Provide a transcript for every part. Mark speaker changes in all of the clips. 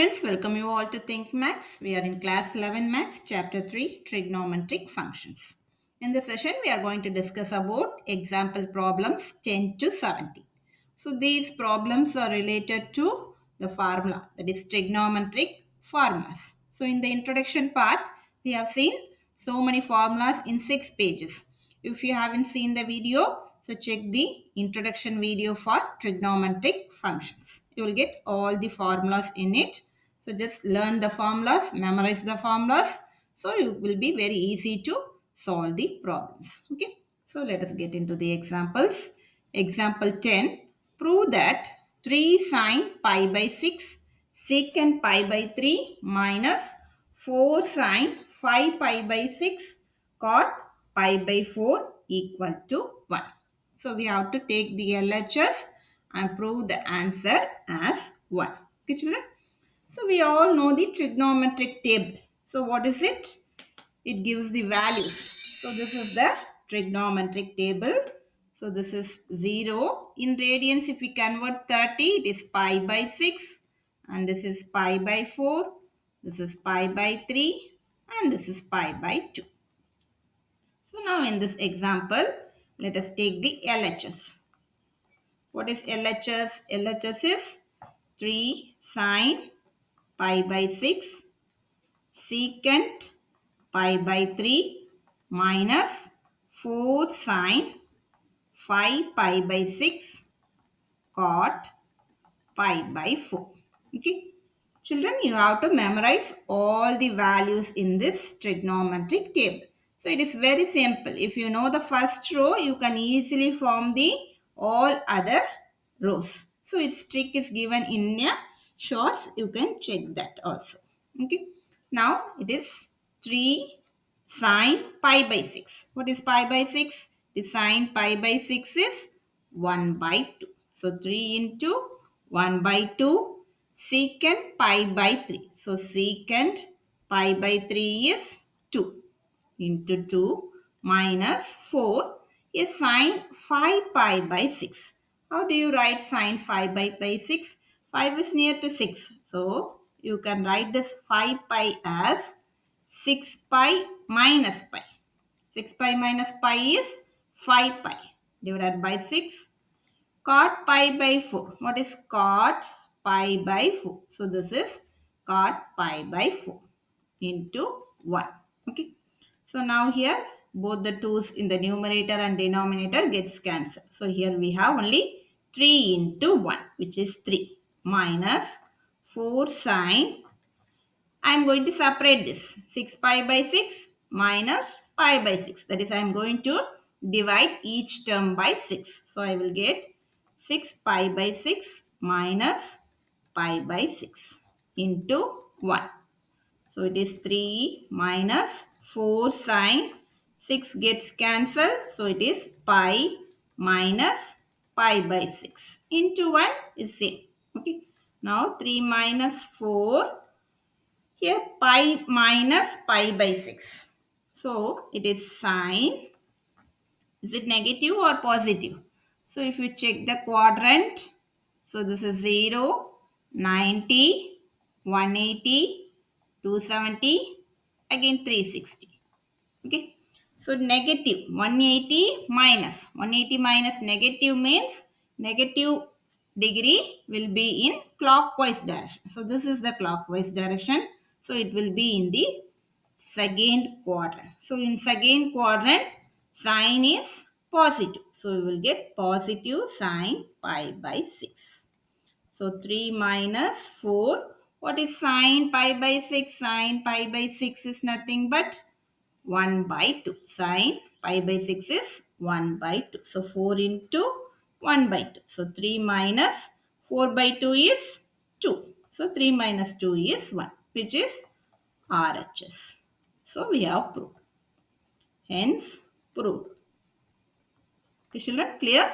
Speaker 1: friends, welcome you all to Think Max. We are in class 11 Max, chapter 3, Trigonometric Functions. In this session, we are going to discuss about example problems 10 to 17. So these problems are related to the formula, that is trigonometric formulas. So in the introduction part, we have seen so many formulas in 6 pages. If you haven't seen the video, so check the introduction video for trigonometric functions. You will get all the formulas in it. So just learn the formulas, memorize the formulas. So it will be very easy to solve the problems. Okay. So let us get into the examples. Example 10. Prove that 3 sine pi by 6 secant pi by 3 minus 4 sine 5 pi by 6 cot pi by 4 equal to 1. So we have to take the LHS and prove the answer as 1. Okay, children? So we all know the trigonometric table. So what is it? It gives the values. So this is the trigonometric table. So this is 0. In radians, if we convert 30, it is pi by 6. And this is pi by 4. This is pi by 3. And this is pi by 2. So now in this example, let us take the LHS. What is LHS? LHS is 3 sine pi by 6 secant pi by 3 minus 4 sine 5 pi by 6 cot pi by 4. Okay. Children, you have to memorize all the values in this trigonometric table. So it is very simple. If you know the first row, you can easily form the all other rows. So its trick is given in a shorts. You can check that also. Okay. Now it is 3 sine pi by 6. What is pi by 6? The sine pi by 6 is 1 by 2. So 3 into 1 by 2 secant pi by 3. So secant pi by 3 is 2 into 2 minus 4 is sine 5 pi by 6. How do you write sine 5 by 6? 5 is near to 6. So you can write this 5 pi as 6 pi minus pi. 6 pi minus pi is 5 pi divided by 6 cot pi by 4. What is cot pi by 4? So this is cot pi by 4 into 1. Okay. So now here both the 2's in the numerator and denominator gets cancelled. So here we have only 3 into 1, which is 3 minus 4 sine. I am going to separate this 6 pi by 6 minus pi by 6. That is, I am going to divide each term by 6. So I will get 6 pi by 6 minus pi by 6 into 1. So it is 3 minus 4 sine 6 gets cancelled. So it is pi minus pi by 6 into 1 is same. Okay. Now 3 minus 4. Here pi minus pi by 6. So it is sine. Is it negative or positive? So if you check the quadrant, so this is 0, 90, 180, 270, again 360. Okay. So negative 180 minus negative means negative degree will be in clockwise direction. So this is the clockwise direction. So it will be in the second quadrant. So in second quadrant, sign is positive. So we will get positive sine pi by 6. So 3 minus 4. What is sine pi by 6? Sine pi by 6 is nothing but 1 by 2. Sine pi by 6 is 1 by 2. So 4 into 1 by 2. So 3 minus 4 by 2 is 2. So 3 minus 2 is 1, which is RHS. So we have proved. Hence proved. Okay, children, clear?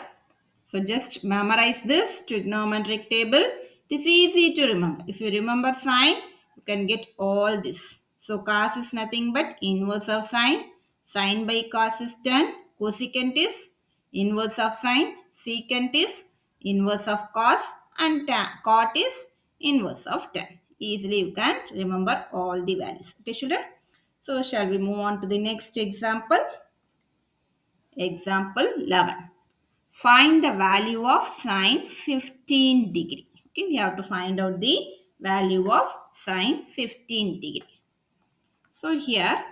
Speaker 1: So just memorize this trigonometric table. It is easy to remember. If you remember sine, you can get all this. So cos is nothing but inverse of sine. Sine by cos is tan. Cosecant is inverse of sine. Secant is inverse of cos. And tan, cot is inverse of tan. Easily you can remember all the values. Okay, children? So shall we move on to the next example? Example 11. Find the value of sine 15 degree. Okay, we have to find out the value of sine 15 degree. So here,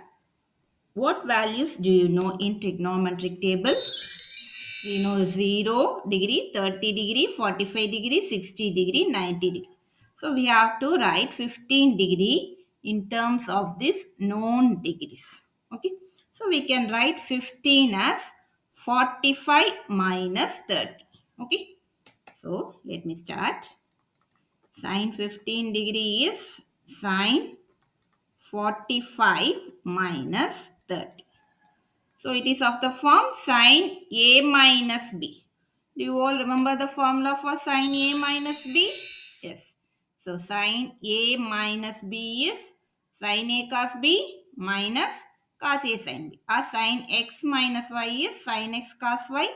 Speaker 1: what values do you know in trigonometric table? We know 0 degree, 30 degree, 45 degree, 60 degree, 90 degree. So we have to write 15 degree in terms of this known degrees. Okay. So we can write 15 as 45 minus 30. Okay. So let me start. Sine 15 degree is sine 45 minus 30. So it is of the form sine A minus B. Do you all remember the formula for sine A minus B? Yes. So sine A minus B is sine A cos B minus cos A sin B. Or sine X minus Y is sine X cos Y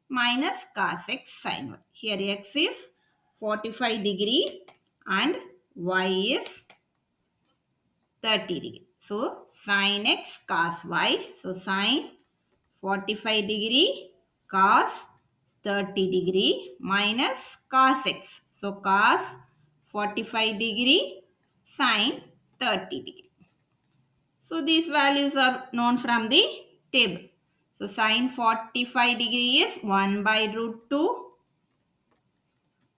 Speaker 1: minus cos X sin Y. Here X is 45 degree and Y is 30 degree. So sine X cos Y. So sine 45 degree cos 30 degree minus cos x. So cos 45 degree sine 30 degree. So these values are known from the table. So sine 45 degree is 1 by root 2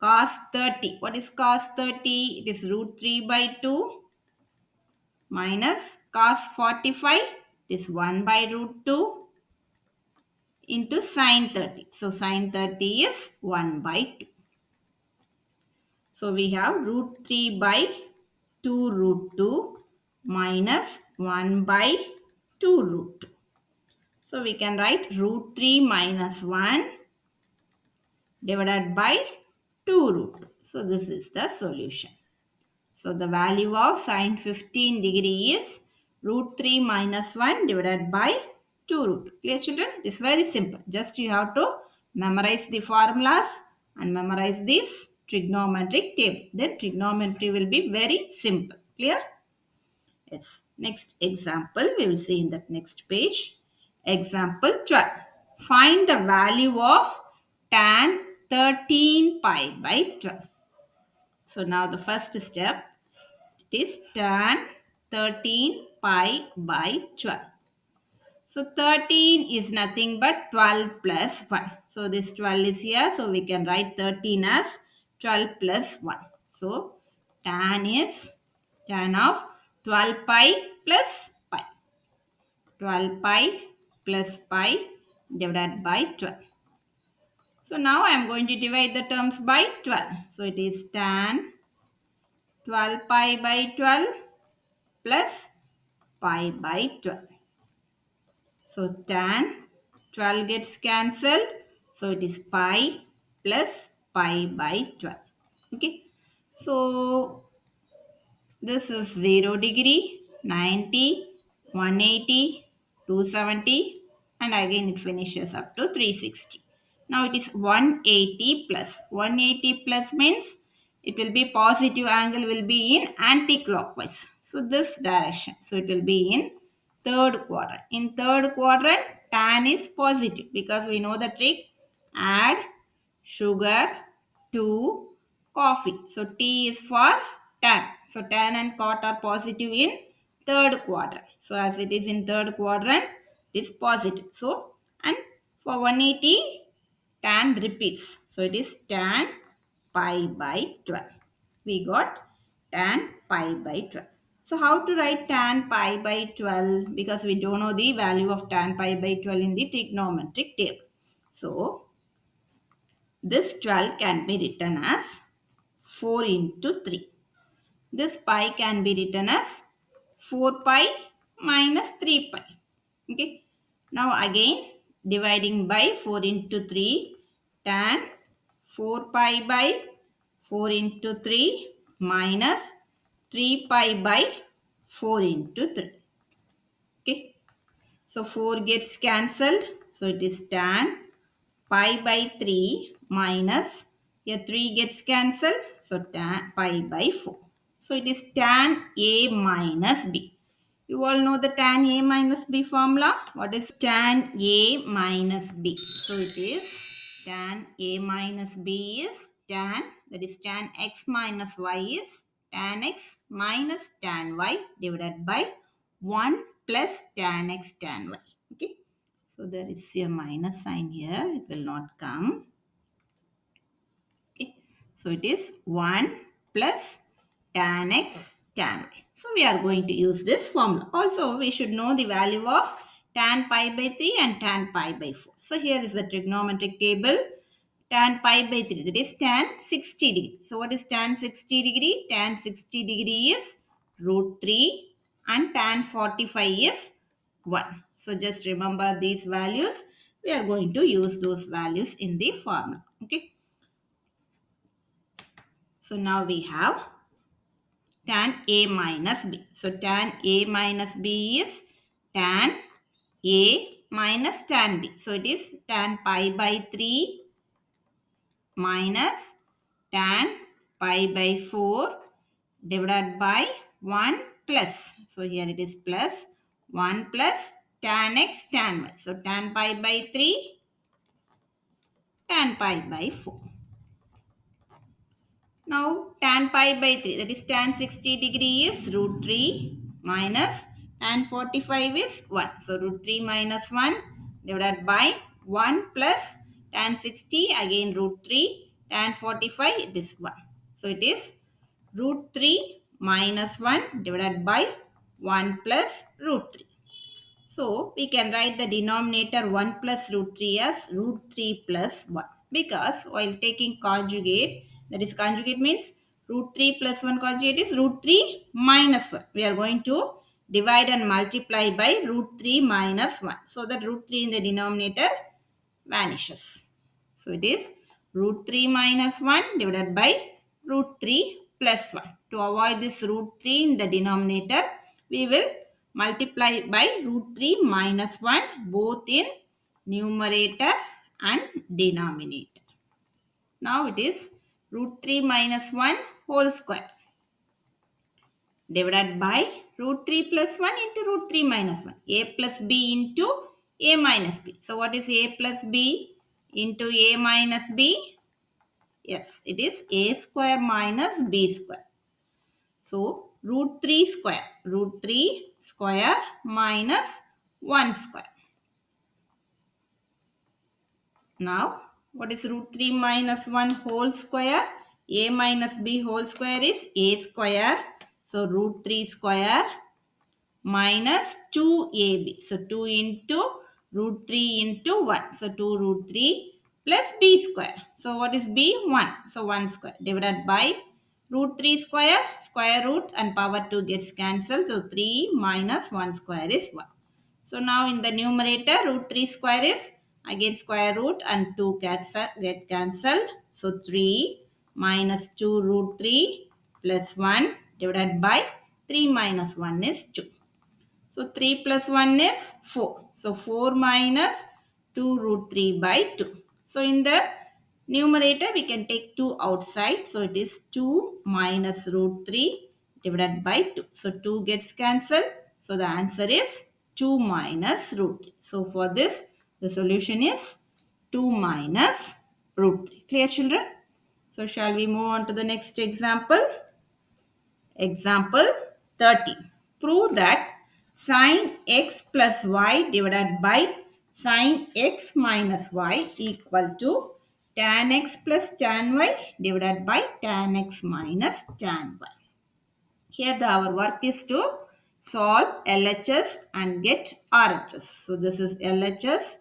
Speaker 1: cos 30. What is cos 30? It is root 3 by 2 minus cos 45. It is 1 by root 2 into sine 30. So sine 30 is 1 by 2. So we have root 3 by 2 root 2 minus 1 by 2 root 2. So we can write root 3 minus 1 divided by 2 root 2. So this is the solution. So the value of sine 15 degree is root 3 minus 1 divided by 2 root 2. Clear children? It is very simple. Just you have to memorize the formulas and memorize this trigonometric table. Then trigonometry will be very simple. Clear? Yes. Next example we will see in that next page. Example 12. Find the value of tan 13 pi by 12. So now the first step is tan 13 pi by 12. So 13 is nothing but 12 plus 1. So this 12 is here. So we can write 13 as 12 plus 1. So tan of 12 pi plus pi. 12 pi plus pi divided by 12. So now I am going to divide the terms by 12. So it is tan 12 pi by 12 plus pi by 12. So tan 12 gets cancelled. So it is pi plus pi by 12. Okay. So this is 0 degree, 90, 180, 270 and again it finishes up to 360. Now it is 180 plus. 180 plus means it will be positive angle will be in anti-clockwise. So this direction. So it will be in third quadrant. In third quadrant, tan is positive because we know the trick. Add sugar to coffee. So T is for tan. So tan and cot are positive in third quadrant. So as it is in third quadrant, it is positive. So and for 180, tan repeats. So it is tan pi by 12. We got tan pi by 12. So how to write tan pi by 12? Because we don't know the value of tan pi by 12 in the trigonometric table. So this 12 can be written as 4 into 3. This pi can be written as 4 pi minus 3 pi. Okay. Now again dividing by 4 into 3, tan 4 pi by 4 into 3 minus 3 pi by 4 into 3. Okay. So 4 gets cancelled. So it is tan pi by 3 minus, here 3 gets cancelled. So tan pi by 4. So it is tan A minus B. You all know the tan A minus B formula. What is tan A minus B? So it is tan A minus B is tan, that is tan x minus y is tan x minus tan y divided by 1 plus tan x tan y. Okay. So there is a minus sign here. It will not come. Okay. So it is 1 plus tan x tan y. So we are going to use this formula. Also, we should know the value of tan pi by 3 and tan pi by 4. So here is the trigonometric table. Tan pi by 3, that is tan 60 degree. So what is tan 60 degree? Tan 60 degree is root 3 and tan 45 is 1. So just remember these values. We are going to use those values in the formula. Okay. So now we have tan A minus B. So tan A minus B is tan A minus tan B. So it is tan pi by 3 minus tan pi by 4 divided by 1 plus. So here it is plus 1 plus tan x tan y. So tan pi by 3, tan pi by 4. Now tan pi by 3, that is tan 60 degree is root 3 minus tan 45 is 1. So root 3 minus 1 divided by 1 plus tan 60 again root 3 tan 45 it is 1. So it is root 3 minus 1 divided by 1 plus root 3. So we can write the denominator 1 plus root 3 as root 3 plus 1, because while taking conjugate, that is conjugate means root 3 plus 1 conjugate is root 3 minus 1. We are going to divide and multiply by root 3 minus 1. So that root 3 in the denominator vanishes. So it is root 3 minus 1 divided by root 3 plus 1. To avoid this root 3 in the denominator, we will multiply by root 3 minus 1 both in numerator and denominator. Now it is root 3 minus 1 whole square divided by root 3 plus 1 into root 3 minus 1. A plus B into A minus B. So what is A plus B into A minus B? Yes, it is A square minus B square. So root 3 square. Root 3 square minus 1 square. Now, what is root 3 minus 1 whole square? A minus B whole square is A square. So root 3 square minus 2ab. So 2 into root 3 into 1. So 2 root 3 plus b square. So what is b? 1. So 1 square divided by root 3 square, square root and power 2 gets cancelled. So 3 minus 1 square is 1. So now in the numerator, root 3 square is again square root and 2 get cancelled. So 3 minus 2 root 3 plus 1 divided by 3 minus 1 is 2. So 3 plus 1 is 4. So 4 minus 2 root 3 by 2. So in the numerator we can take 2 outside. So it is 2 minus root 3 divided by 2. So 2 gets cancelled. So the answer is 2 minus root 3. So for this the solution is 2 minus root 3. Clear children? So shall we move on to the next example? Example 13. Prove that sin x plus y divided by sin x minus y equal to tan x plus tan y divided by tan x minus tan y. Here our work is to solve LHS and get RHS. So this is LHS,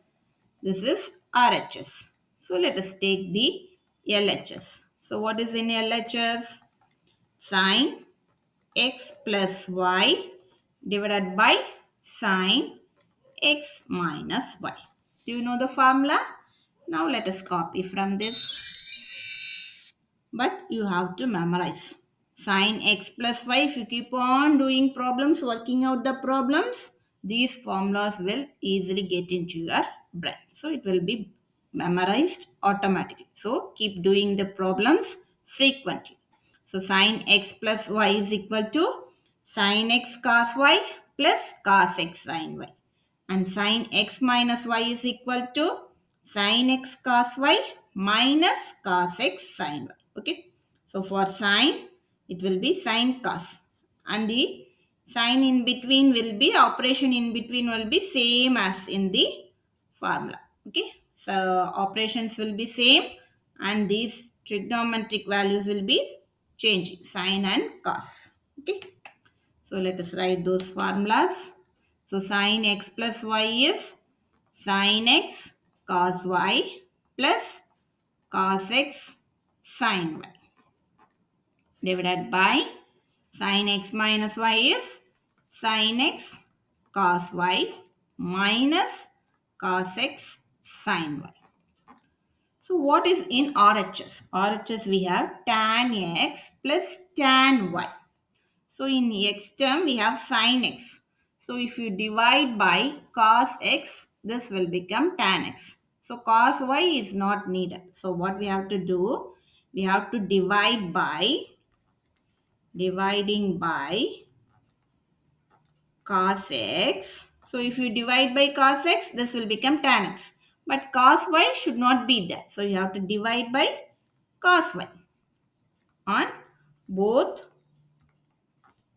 Speaker 1: this is RHS. So let us take the LHS. So what is in LHS? Sin x plus y divided by sine x minus y. Do you know the formula? Now let us copy from this. But you have to memorize. Sine x plus y, if you keep on doing problems, working out the problems, these formulas will easily get into your brain. So it will be memorized automatically. So keep doing the problems frequently. So sin x plus y is equal to sin x cos y plus cos x sin y. And sin x minus y is equal to sin x cos y minus cos x sin y. Okay. So for sin, it will be sin cos. And the sign in between will be, operation in between will be same as in the formula. Okay. So operations will be same and these trigonometric values will be changing, sine and cos. Okay. So let us write those formulas. So sin x plus y is sin x cos y plus cos x sin y divided by sin x minus y is sin x cos y minus cos x sin y. So what is in RHS? RHS we have tan x plus tan y. So in x term we have sin x. So if you divide by cos x, this will become tan x. So cos y is not needed. So what we have to do? We have to divide by, dividing by cos x. So if you divide by cos x, this will become tan x. But cos y should not be there. So you have to divide by cos y on both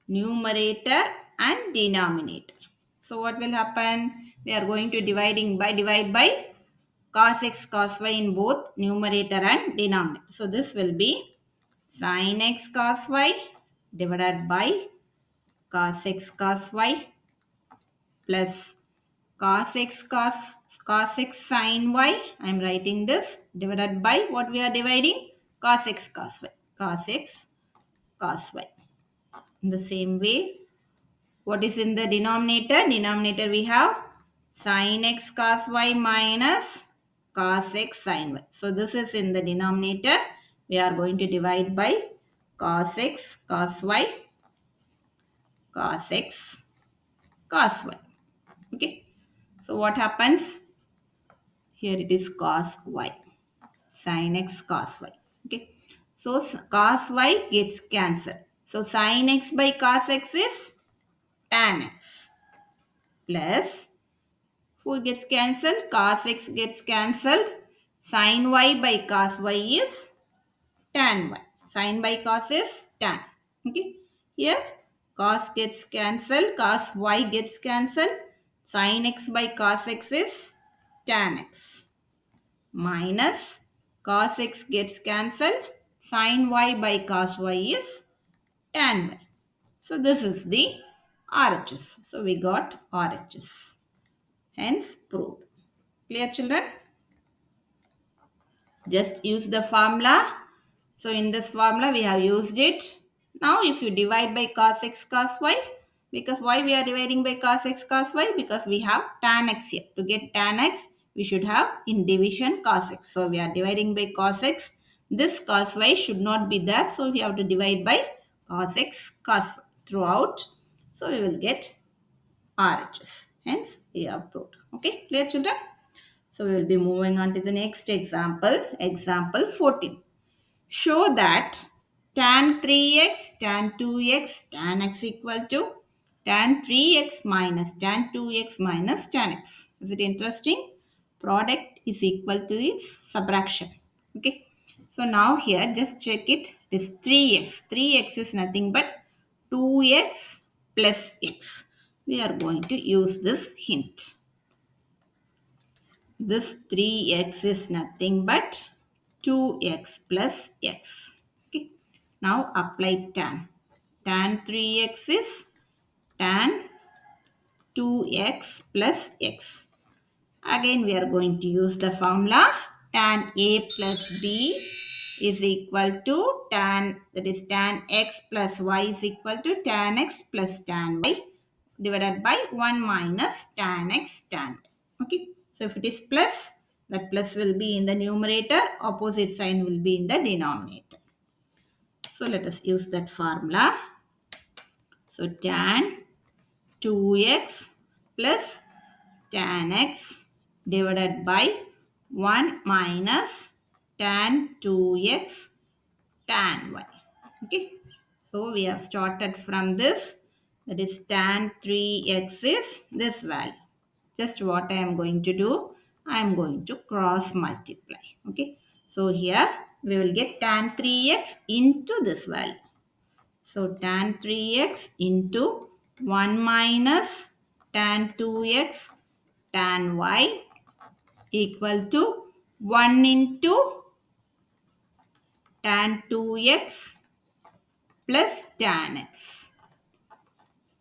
Speaker 1: numerator and denominator. So what will happen? We are going to divide by cos x cos y in both numerator and denominator. So this will be sin x cos y divided by cos x cos y plus cos x sin y. I am writing this divided by what we are dividing, cos x cos y, cos x cos y. In the same way, what is in the denominator? Denominator we have sin x cos y minus cos x sin y. So this is in the denominator. We are going to divide by cos x cos y, cos x cos y. Okay. So what happens? Here it is cos y, sin x cos y. Okay. So cos y gets cancelled. So sin x by cos x is tan x plus, who gets cancelled? Cos x gets cancelled. Sin y by cos y is tan y. Sin by cos is tan. Okay. Here cos gets cancelled. Cos y gets cancelled. Sin x by cos x is tan x minus cos x gets cancelled. Sin y by cos y is tan y. So this is the RHS. So we got RHS. Hence proved. Clear, children? Just use the formula. So in this formula we have used it. Now if you divide by cos x cos y, because why we are dividing by cos x cos y? Because we have tan x here. To get tan x, we should have in division cos x. So we are dividing by cos x. This cos y should not be there. So we have to divide by cos x cos y throughout. So we will get RHS. Hence we have proved. Okay, clear, children? So we will be moving on to the next example. Example 14. Show that tan 3x, tan 2x, tan x equal to tan 3x minus tan 2x minus tan x. Is it interesting? Product is equal to its subtraction. Okay. So now here just check it. It is 3x. 3x is nothing but 2x plus x. We are going to use this hint. This 3x is nothing but 2x plus x. Okay. Now apply tan. Tan 3x is tan 2x plus x. Again we are going to use the formula tan a plus b is equal to tan, that is tan x plus y is equal to tan x plus tan y divided by 1 minus tan x tan y. Okay. So if it is plus, that plus will be in the numerator, opposite sign will be in the denominator. So let us use that formula. So tan 2x plus tan x divided by 1 minus tan 2x tan y. Okay, so we have started from this, that is tan 3x is this value. Just what I am going to do, I am going to cross multiply. Okay, so here we will get tan 3x into this value. So tan 3x into 1 minus tan 2x tan y equal to 1 into tan 2x plus tan x.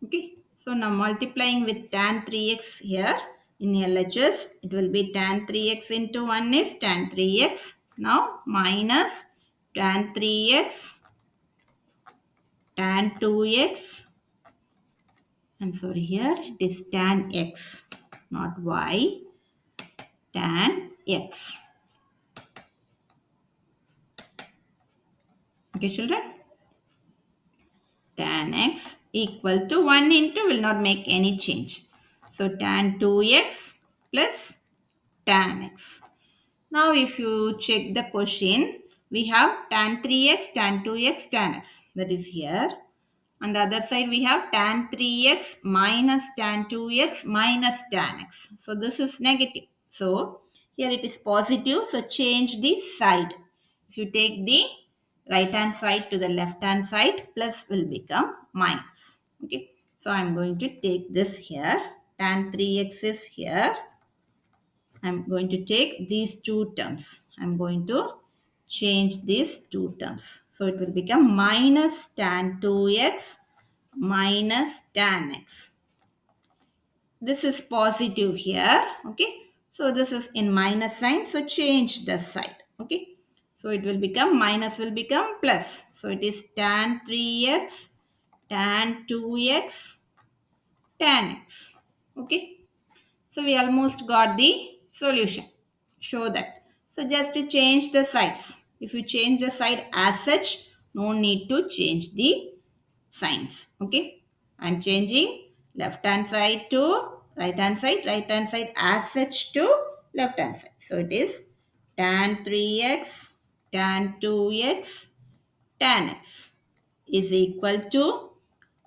Speaker 1: Okay, so now multiplying with tan 3x here in LHS, it will be tan 3x into 1 is tan 3x. Now minus tan 3x tan 2x. I'm sorry, here it is tan x, not y, tan x. Okay, children? Tan x equal to 1 into will not make any change. So tan 2x plus tan x. Now if you check the question, we have tan 3x, tan 2x, tan x. That is here. On the other side, we have tan 3x minus tan 2x minus tan x. So this is negative. So here it is positive. So change the side. If you take the right hand side to the left hand side, plus will become minus. Okay. So I am going to take this here. Tan 3x is here. I'm going to take these two terms. I'm going to change these two terms. So it will become minus tan 2x minus tan x. This is positive here. Okay. So this is in minus sign. So change the side. Okay. So it will become minus will become plus. So it is tan 3x tan 2x tan x. Okay. So we almost got the solution. Show that. So just to change the sides. If you change the side as such, no need to change the signs. Okay. I'm changing left hand side to right hand side as such to left hand side. So it is tan 3x, tan 2x, tan x is equal to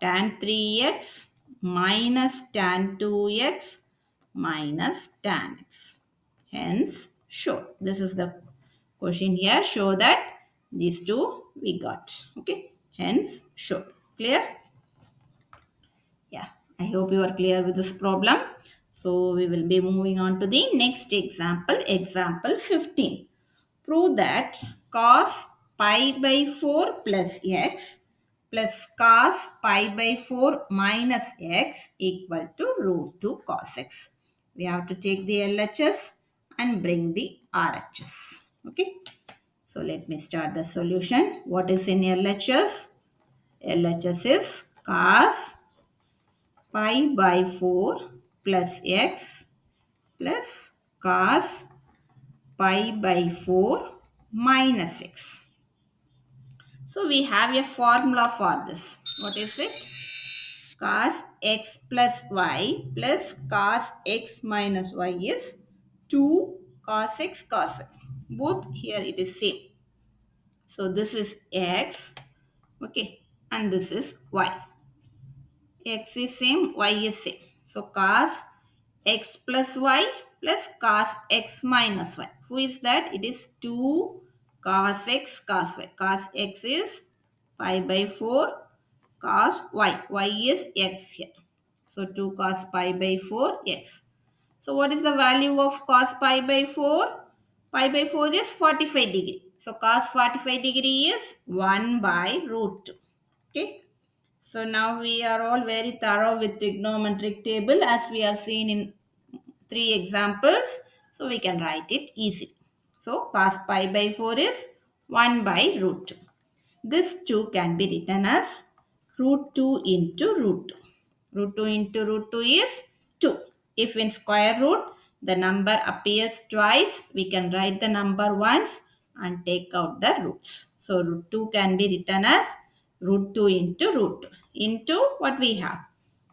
Speaker 1: tan 3x minus tan 2x minus tan x. Hence, show. This is the question here. Show that these two we got. Okay. Hence, show. Clear? Yeah. I hope you are clear with this problem. So, we will be moving on to the next example. Example 15. Prove that cos pi by 4 plus x plus cos pi by 4 minus x equal to root 2 cos x. We have to take the LHS and bring the RHS. Okay. So let me start the solution. What is in LHS? LHS is cos pi by 4 plus x plus cos pi by 4 minus x. So we have a formula for this. What is it? Cos x plus y plus cos x minus y is 2 cos x cos y. Both here it is same. So this is x, okay, and this is y. X is same, y is same. So cos x plus y plus cos x minus y. Who is that? It is 2 cos x cos y. Cos x is pi by 4 cos y. Y is x here. So 2 cos pi by 4 x. So what is the value of cos pi by 4? Pi by 4 is 45 degree. So cos 45 degree is 1 by root 2. Okay. So now we are all very thorough with trigonometric table as we have seen in 3 examples. So we can write it easily. So cos pi by 4 is 1 by root 2. This 2 can be written as root 2 into root 2. Root 2 into root 2 is 2. If in square root the number appears twice, we can write the number once and take out the roots. So root 2 can be written as root 2 into root 2. Into what we have?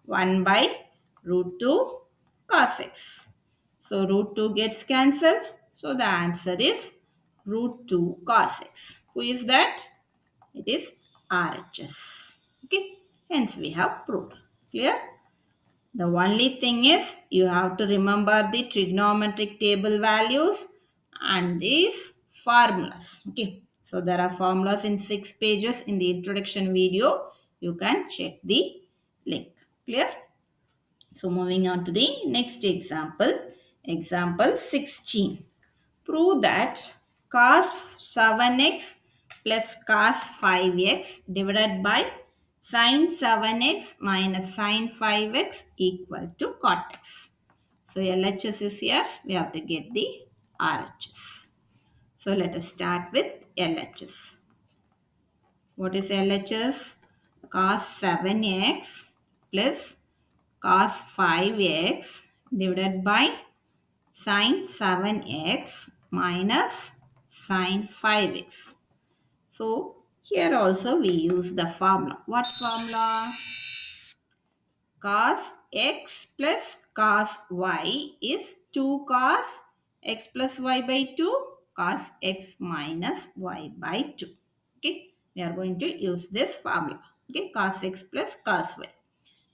Speaker 1: 1 by root 2 cos x. So root 2 gets cancelled. So the answer is root 2 cos x. Who is that? It is RHS. Okay, hence we have proved. Clear? The only thing is you have to remember the trigonometric table values and these formulas. Okay, so there are formulas in 6 pages in the introduction video. You can check the link. Clear? So moving on to the next example. Example 16. Prove that cos 7x plus cos 5x divided by sin 7x minus sin 5x equal to cot x. So LHS is here. We have to get the RHS. So let us start with LHS. What is LHS? Cos 7x plus cos 5x divided by sin 7x minus sin 5x. So here also we use the formula. What formula? Cos x plus cos y is 2 cos x plus y by 2 cos x minus y by 2. Okay, we are going to use this formula. Okay, cos x plus cos y.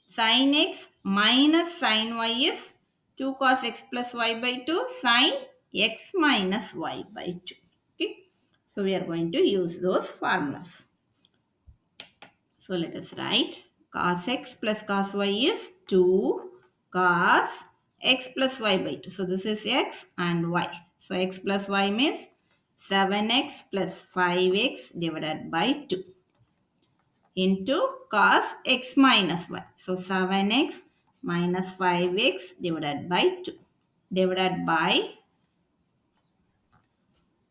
Speaker 1: Sin x minus sin y is 2 cos x plus y by 2 sin x minus y by 2. Okay, so we are going to use those formulas. So let us write cos x plus cos y is 2 cos x plus y by 2. So this is x and y. So x plus y means 7x plus 5x divided by 2 into cos x minus y. So 7x minus 5x divided by 2 divided by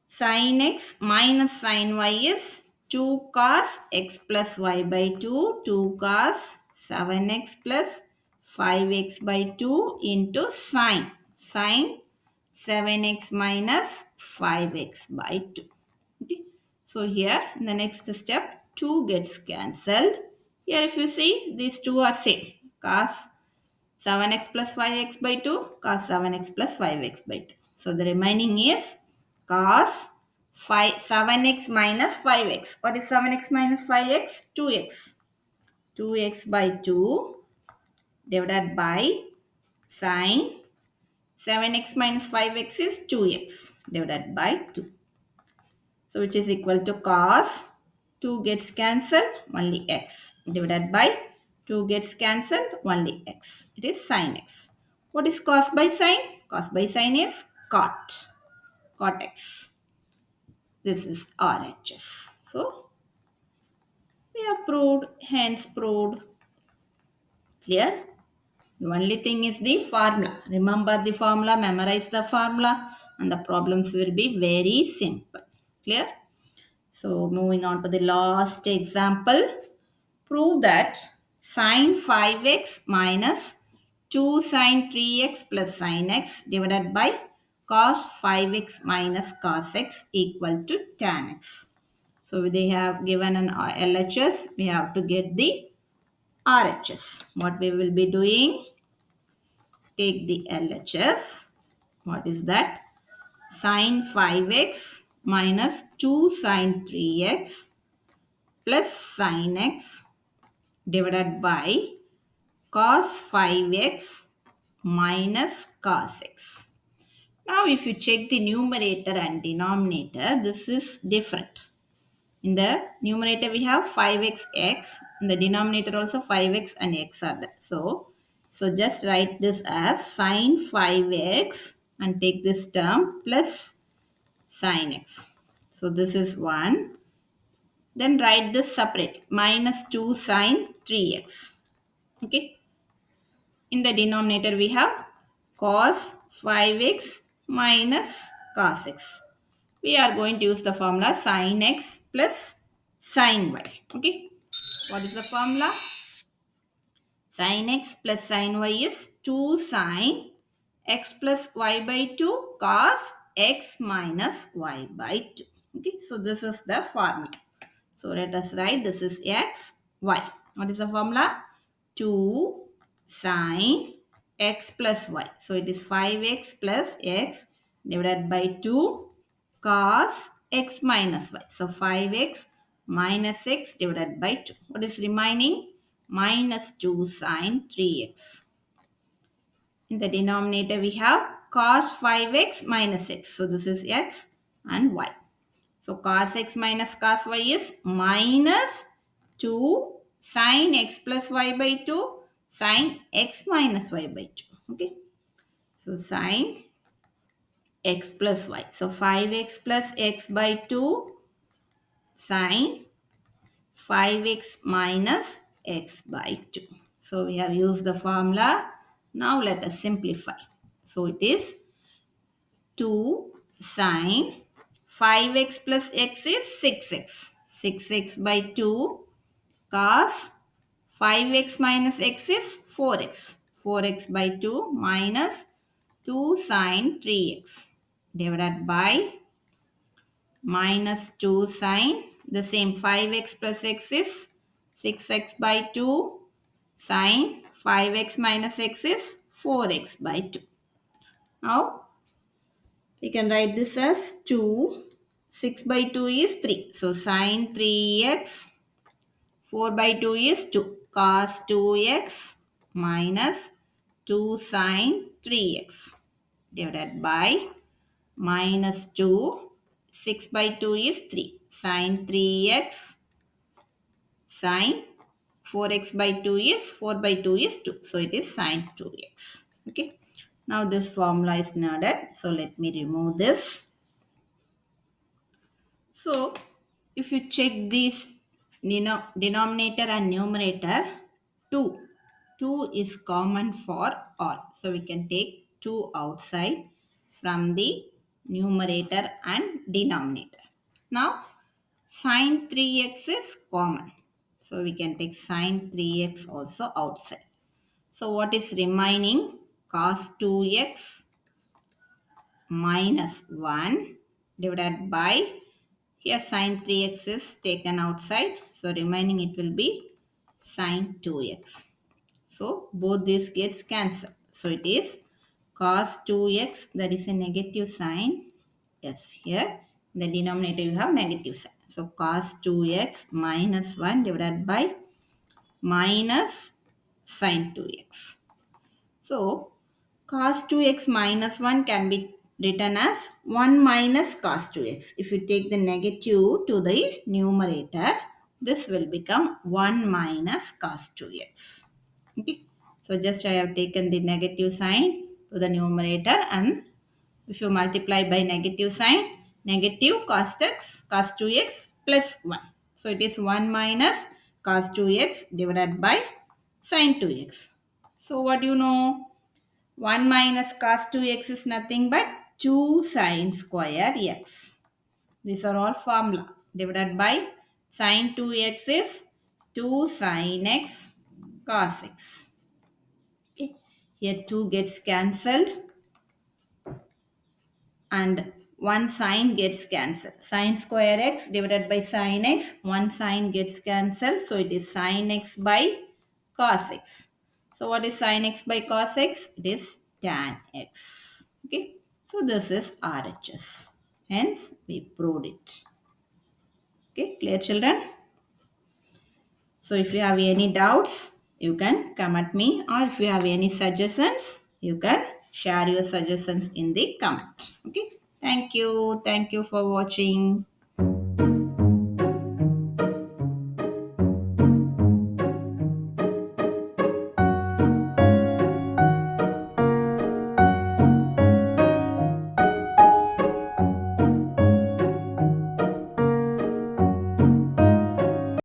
Speaker 1: sin x minus sin y is 2 cos x plus y by 2, 2 cos 7x plus 5x by 2 into sin 7x minus 5x by 2. Okay. So here in the next step 2 gets cancelled. Here if you see these two are same. Cos 7x plus 5x by 2 cos 7x plus 5x by 2. So the remaining is cos 7x minus 5x. What is 7x minus 5x? 2x. 2x by 2 divided by sin 7x minus 5x is 2x divided by 2. So which is equal to cos 2 gets cancelled, only x divided by 2 gets cancelled, only x. It is sin x. What is cos by sin? Cos by sin is cot x. This is RHS. So we have proved, hence proved. Clear? The only thing is the formula. Remember the formula, memorize the formula, and the problems will be very simple. Clear? So moving on to the last example. Prove that sin 5x minus 2 sin 3x plus sin x divided by cos 5x minus cos x equal to tan x. So they have given an LHS. We have to get the RHS. What we will be doing? Take the LHS. What is that? Sin 5x minus 2 sin 3x plus sin x divided by cos 5x minus cos x. Now if you check the numerator and denominator, this is different. In the numerator we have 5x. In the denominator also 5x and x are there. So just write this as sin 5x and take this term plus sin x. So this is 1. Then write this separate minus 2 sin 3x. Okay. In the denominator we have cos 5x minus cos x. We are going to use the formula sin x plus sin y. Okay. What is the formula? Sin x plus sin y is 2 sin x plus y by 2 cos x minus y by 2. Okay. So this is the formula. So let us write this is x, y. What is the formula? 2 sin x plus y. So it is 5x plus x divided by 2 cos x minus y. So 5x minus x divided by 2. What is remaining? Minus 2 sine 3x. In the denominator, we have cos 5x minus x. So this is x and y. So cos x minus cos y is minus 2 sine x plus y by 2 sine x minus y by 2. Okay. So sine x plus y. So 5x plus x by 2 sine 5x minus x by 2. So we have used the formula. Now let us simplify. So it is 2 sine 5x plus x is 6x. 6x by 2 cos 5x minus x is 4x. 4x by 2 minus 2 sine 3x divided by minus 2 sine the same 5x plus x is 6x by 2 sine 5x minus x is 4x by 2. Now we can write this as 2. 6 by 2 is 3. So sine 3x. 4 by 2 is 2. Cos 2x minus 2 sine 3x divided by minus 2. 6 by 2 is 3. Sine 3x sine 4x by 2 is 4 by 2 is 2. So it is sine 2x. Okay. Now this formula is noted. So let me remove this. So, if you check this denominator and numerator, 2. 2 is common for all. So, we can take 2 outside from the numerator and denominator. Now, sine 3x is common. So, we can take sine 3x also outside. So, what is remaining? Cos 2x minus 1 divided by here sine 3x is taken outside. So remaining it will be sine 2x. So both these gets cancelled. So it is cos 2x, that is a negative sign. Yes, here in the denominator you have negative sign. So cos 2x minus 1 divided by minus sine 2x. So cos 2x minus 1 can be written as 1 minus cos 2x. If you take the negative to the numerator, this will become 1 minus cos 2x. Okay. So just I have taken the negative sign to the numerator, and if you multiply by negative sign, negative cos x, cos 2x plus 1. So it is 1 minus cos 2x divided by sin 2x. So what do you know? 1 minus cos 2x is nothing but 2 sine square x. These are all formula. Divided by sine 2x is 2 sine x cos x. Okay. Here 2 gets cancelled and 1 sine gets cancelled. Sine square x divided by sine x, 1 sine gets cancelled. So it is sine x by cos x. So what is sine x by cos x? It is tan x. Okay. So this is RHS. Hence we proved it. Okay. Clear, children? So if you have any doubts, you can come at me, or if you have any suggestions, you can share your suggestions in the comment. Okay. Thank you. Thank you for watching.